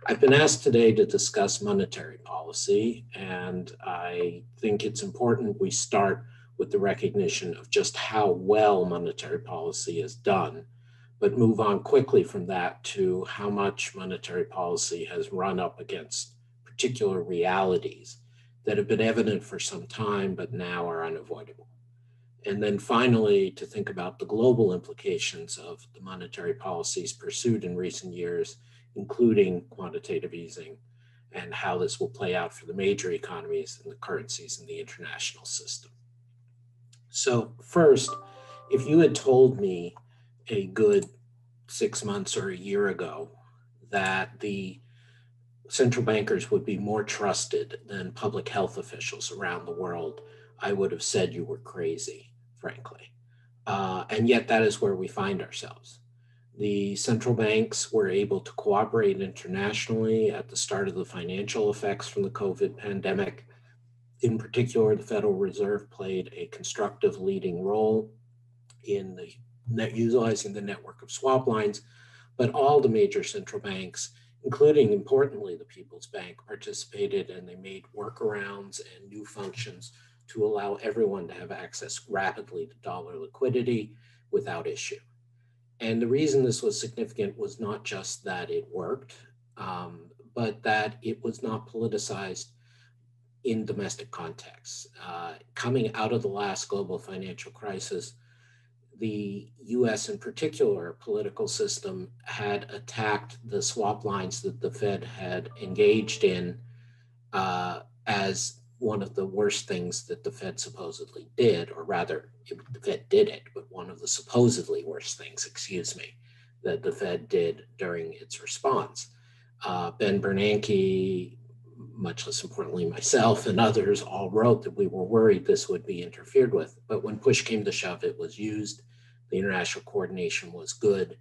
I've been asked today to discuss monetary policy, and I think it's important we start with the recognition of just how well monetary policy is done, but move on quickly from that to how much monetary policy has run up against particular realities that have been evident for some time, but now are unavoidable. And then finally, to think about the global implications of the monetary policies pursued in recent years, including quantitative easing, and how this will play out for the major economies and the currencies in the international system. So, first, if you had told me a good 6 months or a year ago that the central bankers would be more trusted than public health officials around the world, I would have said you were crazy, frankly. And yet, that is where we find ourselves. The central banks were able to cooperate internationally at the start of the financial effects from the COVID pandemic. In particular, the Federal Reserve played a constructive leading role in utilizing the network of swap lines, but all the major central banks, including importantly the People's Bank, participated, and they made workarounds and new functions to allow everyone to have access rapidly to dollar liquidity without issue. And the reason this was significant was not just that it worked, but that it was not politicized in domestic contexts. Coming out of the last global financial crisis, the US in particular political system had attacked the swap lines that the Fed had engaged in as one of the worst things that the Fed supposedly did, or rather, the Fed did it, but one of the supposedly worst things, that the Fed did during its response. Ben Bernanke, much less importantly myself and others, all wrote that we were worried this would be interfered with. But when push came to shove, it was used. The international coordination was good.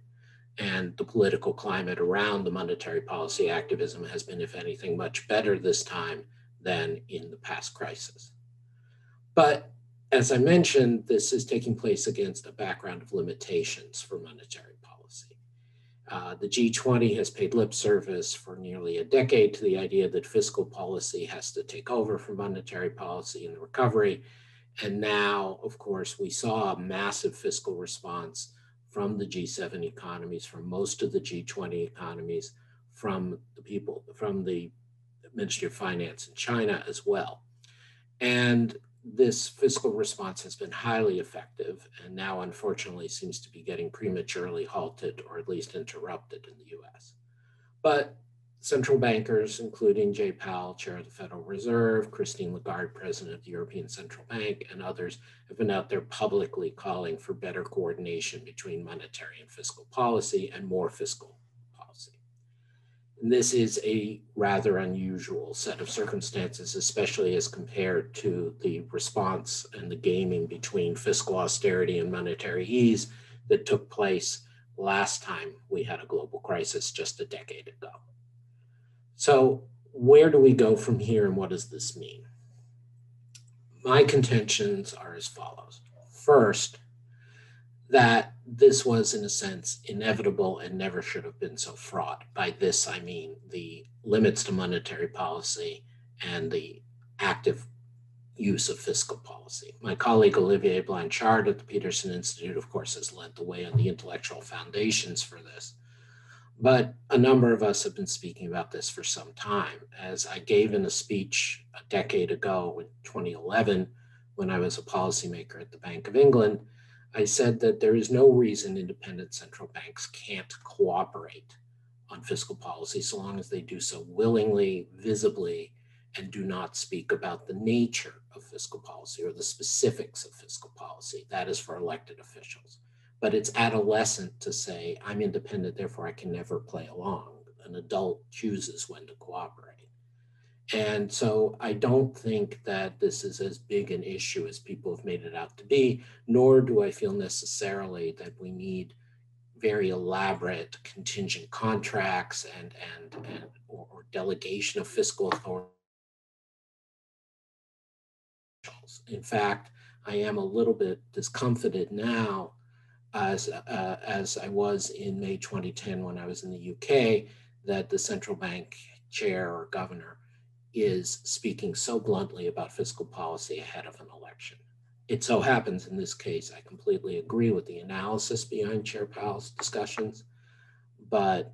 And the political climate around the monetary policy activism has been, if anything, much better this time than in the past crisis. But as I mentioned, this is taking place against a background of limitations for monetary policy. The G20 has paid lip service for nearly a decade to the idea that fiscal policy has to take over from monetary policy in the recovery. And now, of course, we saw a massive fiscal response from the G7 economies, from most of the G20 economies, from the Ministry of Finance in China as well. And this fiscal response has been highly effective and now, unfortunately, seems to be getting prematurely halted or at least interrupted in the US. But central bankers, including Jay Powell, chair of the Federal Reserve, Christine Lagarde, president of the European Central Bank, and others have been out there publicly calling for better coordination between monetary and fiscal policy and more fiscal policy. And this is a rather unusual set of circumstances, especially as compared to the response and the gaming between fiscal austerity and monetary ease that took place last time we had a global crisis just a decade ago. So where do we go from here, and what does this mean? My contentions are as follows. First, that this was, in a sense, inevitable and never should have been so fraught. By this, I mean the limits to monetary policy and the active use of fiscal policy. My colleague Olivier Blanchard at the Peterson Institute, of course, has led the way on the intellectual foundations for this. But a number of us have been speaking about this for some time. As I gave in a speech a decade ago in 2011, when I was a policymaker at the Bank of England, I said that there is no reason independent central banks can't cooperate on fiscal policy so long as they do so willingly, visibly, and do not speak about the nature of fiscal policy or the specifics of fiscal policy. That is for elected officials. But it's adolescent to say, I'm independent, therefore I can never play along. An adult chooses when to cooperate. And so I don't think that this is as big an issue as people have made it out to be, nor do I feel necessarily that we need very elaborate contingent contracts or delegation of fiscal authority. In fact, I am a little bit discomfited now as I was in May 2010 when I was in the UK, that the central bank chair or governor is speaking so bluntly about fiscal policy ahead of an election. It so happens in this case, I completely agree with the analysis behind Chair Powell's discussions, but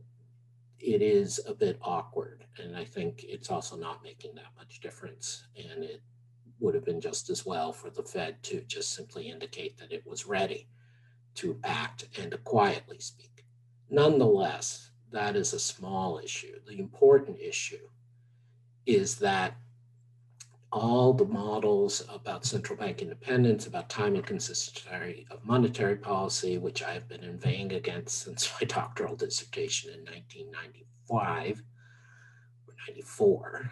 it is a bit awkward. And I think it's also not making that much difference. And it would have been just as well for the Fed to just simply indicate that it was ready to act and to quietly speak. Nonetheless, that is a small issue. The important issue is that all the models about central bank independence, about time and consistency of monetary policy, which I have been inveighing against since my doctoral dissertation in 1995 or 94,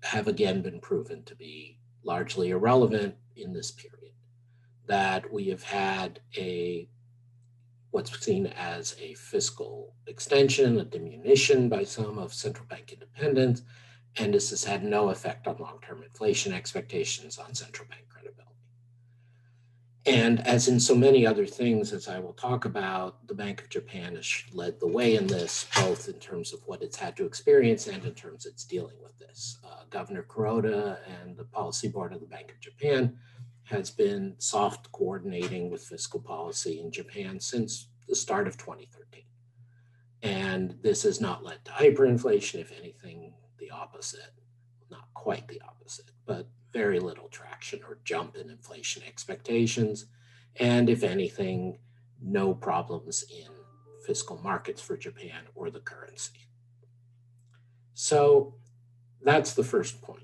have again been proven to be largely irrelevant in this period. That we have had what's seen as a fiscal extension, a diminution by some of central bank independence, and this has had no effect on long-term inflation expectations on central bank credibility. And as in so many other things, as I will talk about, the Bank of Japan has led the way in this, both in terms of what it's had to experience and in terms of its dealing with this. Governor Kuroda and the policy board of the Bank of Japan has been soft coordinating with fiscal policy in Japan since the start of 2013. And this has not led to hyperinflation, if anything, the opposite, not quite the opposite, but very little traction or jump in inflation expectations. And if anything, no problems in fiscal markets for Japan or the currency. So that's the first point.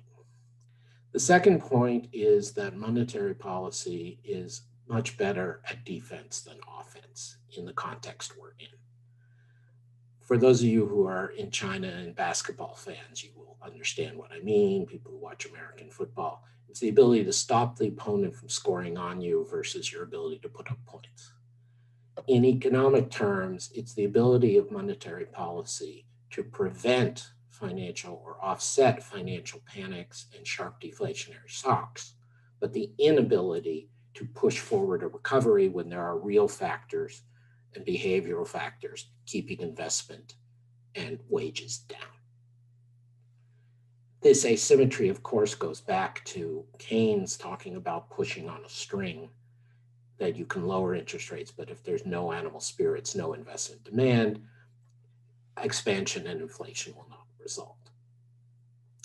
The second point is that monetary policy is much better at defense than offense in the context we're in. For those of you who are in China and basketball fans, you will understand what I mean. People who watch American football, it's the ability to stop the opponent from scoring on you versus your ability to put up points. In economic terms, it's the ability of monetary policy to prevent financial or offset financial panics and sharp deflationary shocks, but the inability to push forward a recovery when there are real factors and behavioral factors keeping investment and wages down. This asymmetry, of course, goes back to Keynes talking about pushing on a string, that you can lower interest rates, but if there's no animal spirits, no investment demand, expansion and inflation will not result.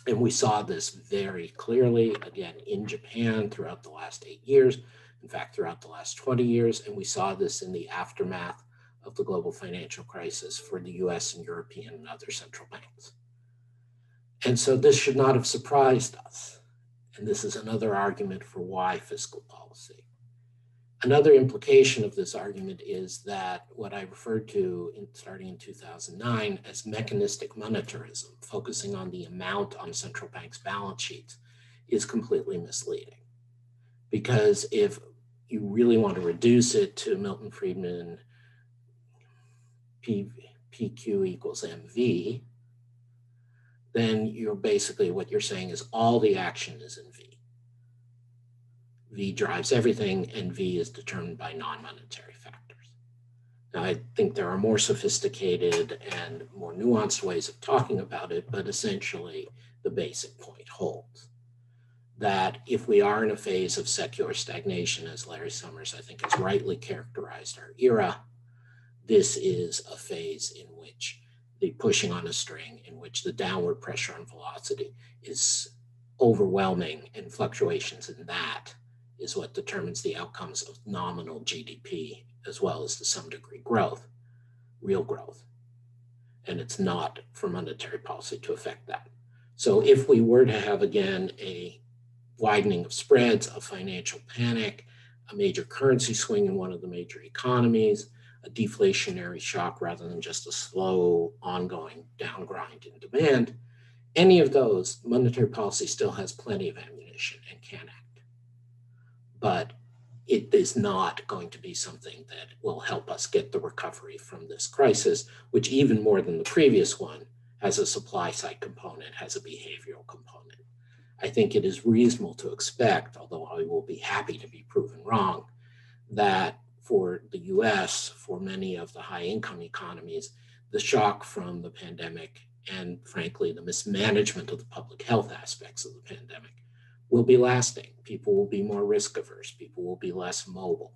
And we saw this very clearly, again, in Japan throughout the last 8 years, in fact, throughout the last 20 years, and we saw this in the aftermath of the global financial crisis for the US and European and other central banks. And so this should not have surprised us. And this is another argument for why fiscal policy. Another implication of this argument is that what I referred to starting in 2009 as mechanistic monetarism, focusing on the amount on central banks' balance sheets, is completely misleading. Because if you really want to reduce it to Milton Friedman, PQ equals MV, then you're basically, what you're saying is all the action is in V. V drives everything, and V is determined by non-monetary factors. Now, I think there are more sophisticated and more nuanced ways of talking about it, but essentially the basic point holds. That if we are in a phase of secular stagnation, as Larry Summers, I think, has rightly characterized our era, this is a phase in which the pushing on a string, in which the downward pressure on velocity is overwhelming, and fluctuations in that is what determines the outcomes of nominal GDP, as well as to some degree growth, real growth. And it's not for monetary policy to affect that. So if we were to have, again, a widening of spreads, a financial panic, a major currency swing in one of the major economies, a deflationary shock rather than just a slow, ongoing downgrind in demand, any of those, monetary policy still has plenty of ammunition and can act. But it is not going to be something that will help us get the recovery from this crisis, which even more than the previous one has a supply side component, has a behavioral component. I think it is reasonable to expect, although I will be happy to be proven wrong, that for the US, for many of the high income economies, the shock from the pandemic and, frankly, the mismanagement of the public health aspects of the pandemic will be lasting. People will be more risk averse. People will be less mobile.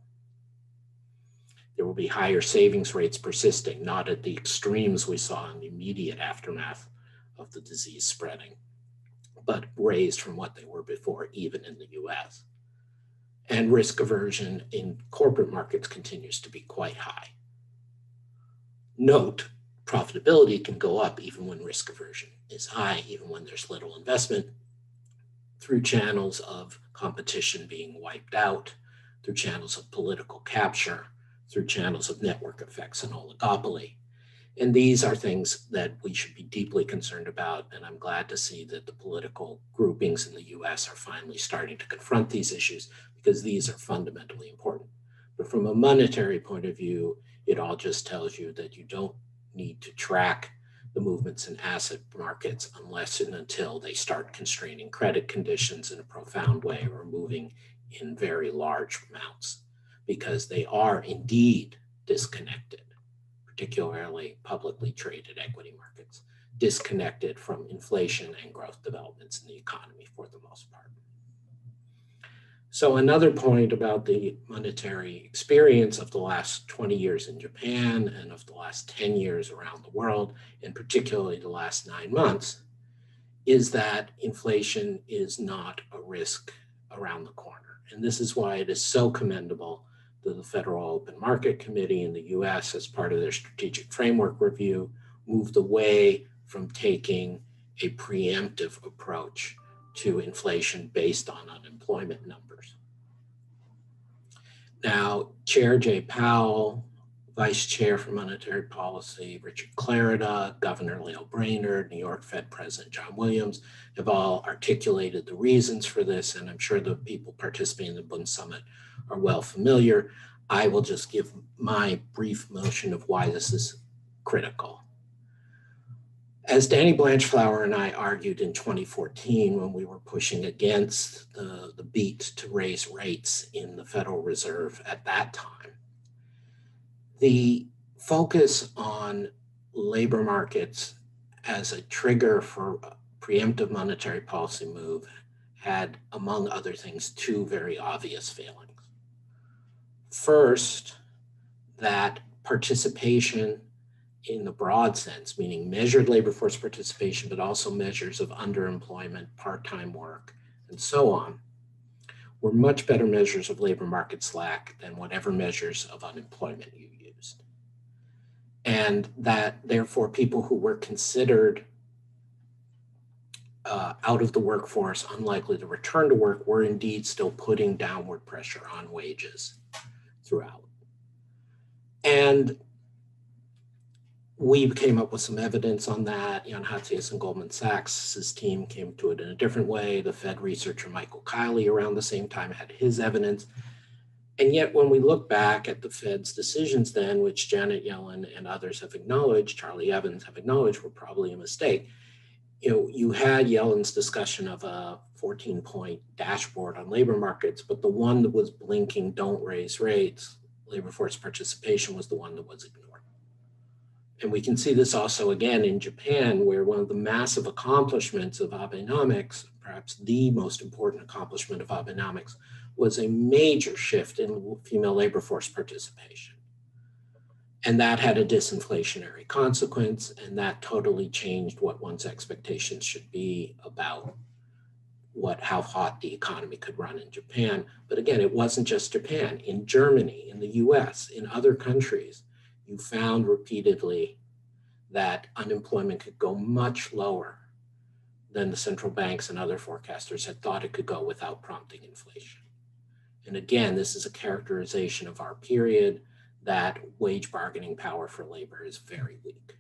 There will be higher savings rates persisting, not at the extremes we saw in the immediate aftermath of the disease spreading, but raised from what they were before, even in the US. And risk aversion in corporate markets continues to be quite high. Note, profitability can go up even when risk aversion is high, even when there's little investment, through channels of competition being wiped out, through channels of political capture, through channels of network effects and oligopoly. And these are things that we should be deeply concerned about. And I'm glad to see that the political groupings in the US are finally starting to confront these issues, because these are fundamentally important. But from a monetary point of view, it all just tells you that you don't need to track the movements in asset markets unless and until they start constraining credit conditions in a profound way or moving in very large amounts, because they are indeed disconnected, particularly publicly traded equity markets, disconnected from inflation and growth developments in the economy for the most part. So another point about the monetary experience of the last 20 years in Japan and of the last 10 years around the world, and particularly the last 9 months, is that inflation is not a risk around the corner. And this is why it is so commendable that the Federal Open Market Committee in the US, as part of their strategic framework review, moved away from taking a preemptive approach to inflation based on unemployment numbers. Now, Chair Jay Powell, Vice Chair for Monetary Policy Richard Clarida, Governor Lael Brainerd, New York Fed President John Williams have all articulated the reasons for this, and I'm sure the people participating in the Bund Summit are well familiar. I will just give my brief motion of why this is critical. As Danny Blanchflower and I argued in 2014 when we were pushing against the beat to raise rates in the Federal Reserve at that time, the focus on labor markets as a trigger for a preemptive monetary policy move had, among other things, two very obvious failings. First, that participation in the broad sense, meaning measured labor force participation, but also measures of underemployment, part-time work, and so on, were much better measures of labor market slack than whatever measures of unemployment you used. And that, therefore, people who were considered out of the workforce, unlikely to return to work, were indeed still putting downward pressure on wages throughout. And we came up with some evidence on that. Jan Hatzius and Goldman Sachs' team came to it in a different way. The Fed researcher Michael Kiley around the same time had his evidence. And yet when we look back at the Fed's decisions then, which Janet Yellen and others have acknowledged, Charlie Evans have acknowledged were probably a mistake, you had Yellen's discussion of a 14-point dashboard on labor markets, but the one that was blinking, don't raise rates, labor force participation, was the one that was ignored. And we can see this also again in Japan, where one of the massive accomplishments of Abenomics, perhaps the most important accomplishment of Abenomics, was a major shift in female labor force participation. And that had a disinflationary consequence, and that totally changed what one's expectations should be about how hot the economy could run in Japan. But again, it wasn't just Japan. In Germany, in the US, in other countries, you found repeatedly that unemployment could go much lower than the central banks and other forecasters had thought it could go without prompting inflation. And again, this is a characterization of our period, that wage bargaining power for labor is very weak.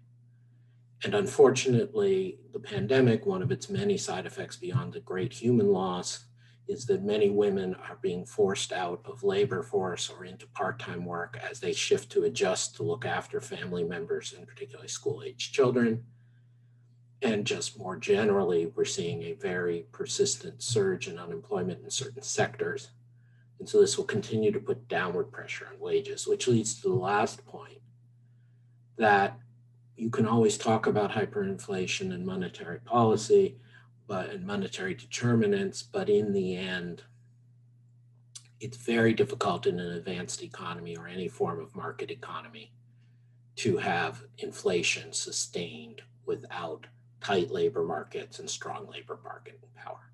And unfortunately, the pandemic, one of its many side effects beyond the great human loss, is that many women are being forced out of labor force or into part-time work as they shift to adjust to look after family members, and particularly school-aged children. And just more generally, we're seeing a very persistent surge in unemployment in certain sectors. And so this will continue to put downward pressure on wages, which leads to the last point, that you can always talk about hyperinflation and monetary policy, and monetary determinants, but in the end, it's very difficult in an advanced economy or any form of market economy to have inflation sustained without tight labor markets and strong labor bargaining power.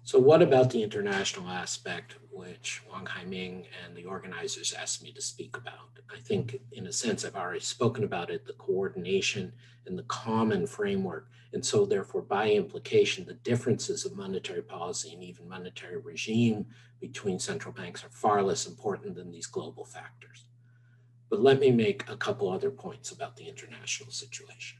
So what about the international aspect, which Wang Haiming and the organizers asked me to speak about? I think, in a sense, I've already spoken about it, the coordination and the common framework. And so therefore, by implication, the differences of monetary policy and even monetary regime between central banks are far less important than these global factors. But let me make a couple other points about the international situation.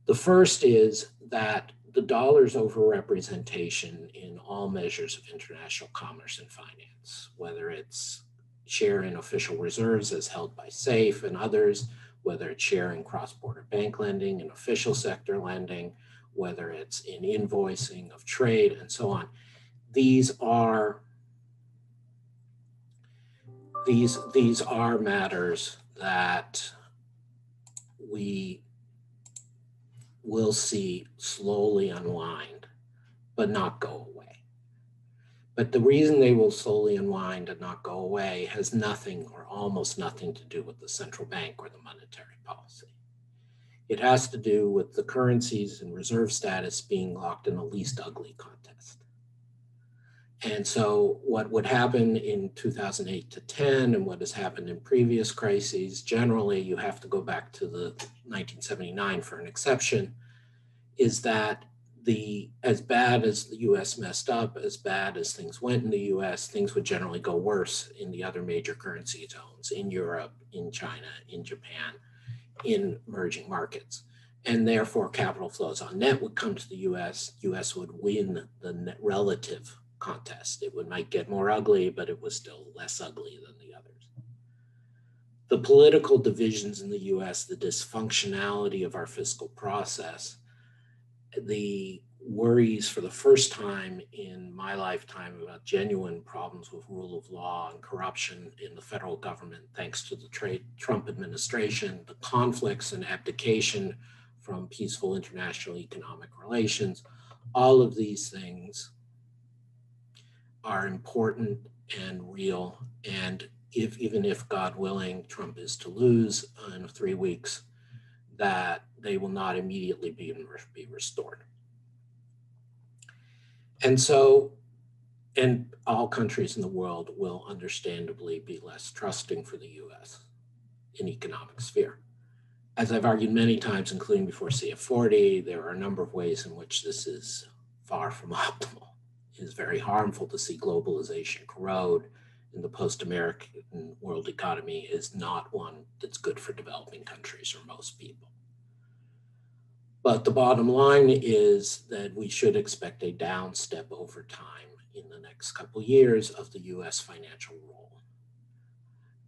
The first is that the dollar's overrepresentation in all measures of international commerce and finance, whether it's share in official reserves as held by SAFE and others, whether it's share in cross-border bank lending and official sector lending, whether it's in invoicing of trade and so on. These are matters that we will see slowly unwind, but not go away. But the reason they will slowly unwind and not go away has nothing or almost nothing to do with the central bank or the monetary policy. It has to do with the currencies and reserve status being locked in a least ugly contest. And so what would happen in 2008 to 10 and what has happened in previous crises, generally you have to go back to the 1979 for an exception, is that as bad as the US messed up, as bad as things went in the US, things would generally go worse in the other major currency zones, in Europe, in China, in Japan, in emerging markets. And therefore capital flows on net would come to the US would win the net relative contest. It might get more ugly, but it was still less ugly than the others. The political divisions in the US, the dysfunctionality of our fiscal process, the worries for the first time in my lifetime about genuine problems with rule of law and corruption in the federal government, thanks to the Trump administration, the conflicts and abdication from peaceful international economic relations, all of these things are important and real. And even if, God willing, Trump is to lose in 3 weeks, that they will not immediately be restored. And so, and all countries in the world will understandably be less trusting for the US in economic sphere. As I've argued many times, including before CF40, there are a number of ways in which this is far from optimal. It is very harmful to see globalization corrode, and the post-American world economy is not one that's good for developing countries or most people. But the bottom line is that we should expect a down step over time in the next couple of years of the US financial role.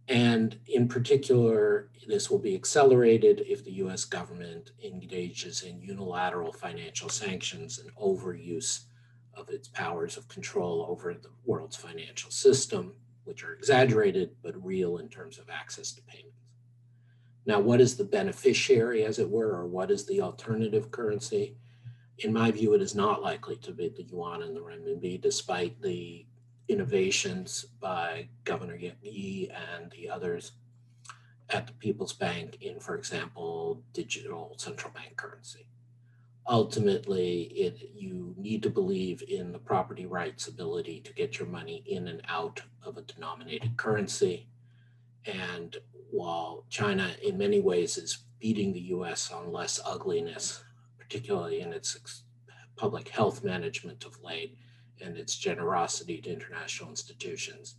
And in particular, this will be accelerated if the US government engages in unilateral financial sanctions and overuse of its powers of control over the world's financial system, which are exaggerated but real in terms of access to payments. Now, what is the beneficiary, as it were, or what is the alternative currency? In my view, it is not likely to be the yuan and the renminbi, despite the innovations by Governor Yi and the others at the People's Bank in, for example, digital central bank currency. Ultimately, you need to believe in the property rights ability to get your money in and out of a denominated currency. And while China in many ways is beating the US on less ugliness, particularly in its public health management of late and its generosity to international institutions,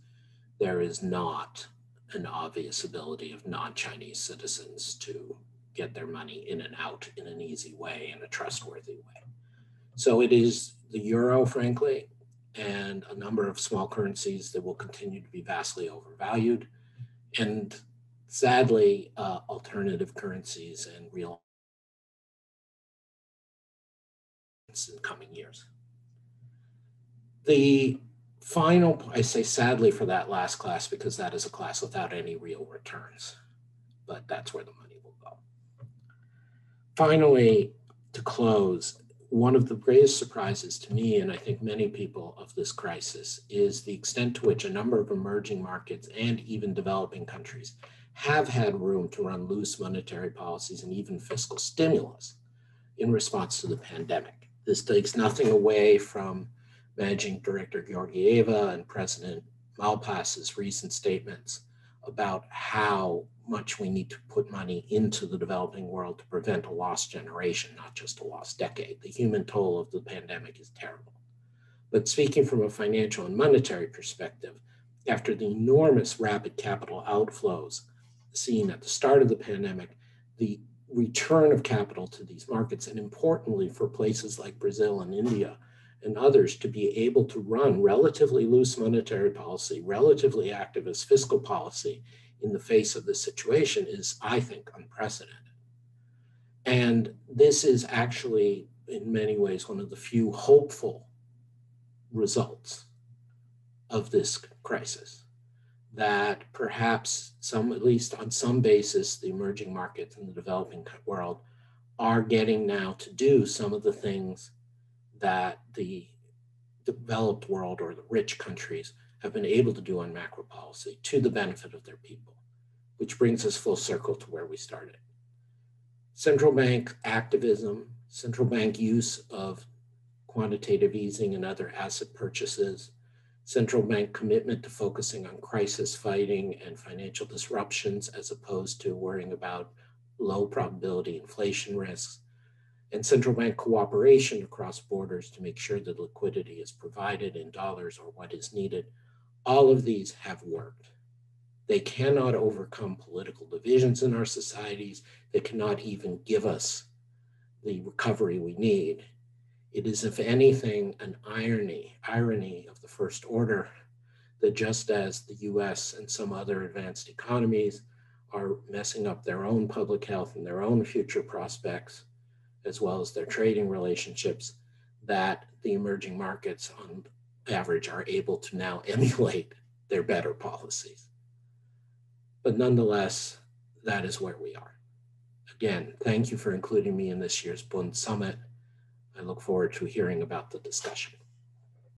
there is not an obvious ability of non-Chinese citizens to get their money in and out in an easy way, in a trustworthy way. So it is the euro, frankly, and a number of small currencies that will continue to be vastly overvalued. And sadly, alternative currencies and real in coming years. The final, I say sadly for that last class, because that is a class without any real returns. but that's where the money will go. Finally, to close, one of the greatest surprises to me, and I think many people, of this crisis is the extent to which a number of emerging markets and even developing countries have had room to run loose monetary policies and even fiscal stimulus in response to the pandemic. This takes nothing away from Managing Director Georgieva and President Malpass's recent statements about how much we need to put money into the developing world to prevent a lost generation, not just a lost decade. The human toll of the pandemic is terrible. But speaking from a financial and monetary perspective, after the enormous rapid capital outflows seen at the start of the pandemic, the return of capital to these markets, and importantly for places like Brazil and India and others to be able to run relatively loose monetary policy, relatively activist fiscal policy in the face of this situation is, I think, unprecedented. And this is actually, in many ways, one of the few hopeful results of this crisis, that perhaps at least on some basis, the emerging markets in the developing world are getting now to do some of the things that the developed world or the rich countries have been able to do on macro policy to the benefit of their people, which brings us full circle to where we started. Central bank activism, central bank use of quantitative easing and other asset purchases, central bank commitment to focusing on crisis fighting and financial disruptions as opposed to worrying about low probability inflation risks, and central bank cooperation across borders to make sure that liquidity is provided in dollars or what is needed. All of these have worked. They cannot overcome political divisions in our societies. They cannot even give us the recovery we need. It is, if anything, an irony of the first order that just as the US and some other advanced economies are messing up their own public health and their own future prospects, as well as their trading relationships, that the emerging markets on average are able to now emulate their better policies. But nonetheless, that is where we are. Again, thank you for including me in this year's Bund Summit. I look forward to hearing about the discussion.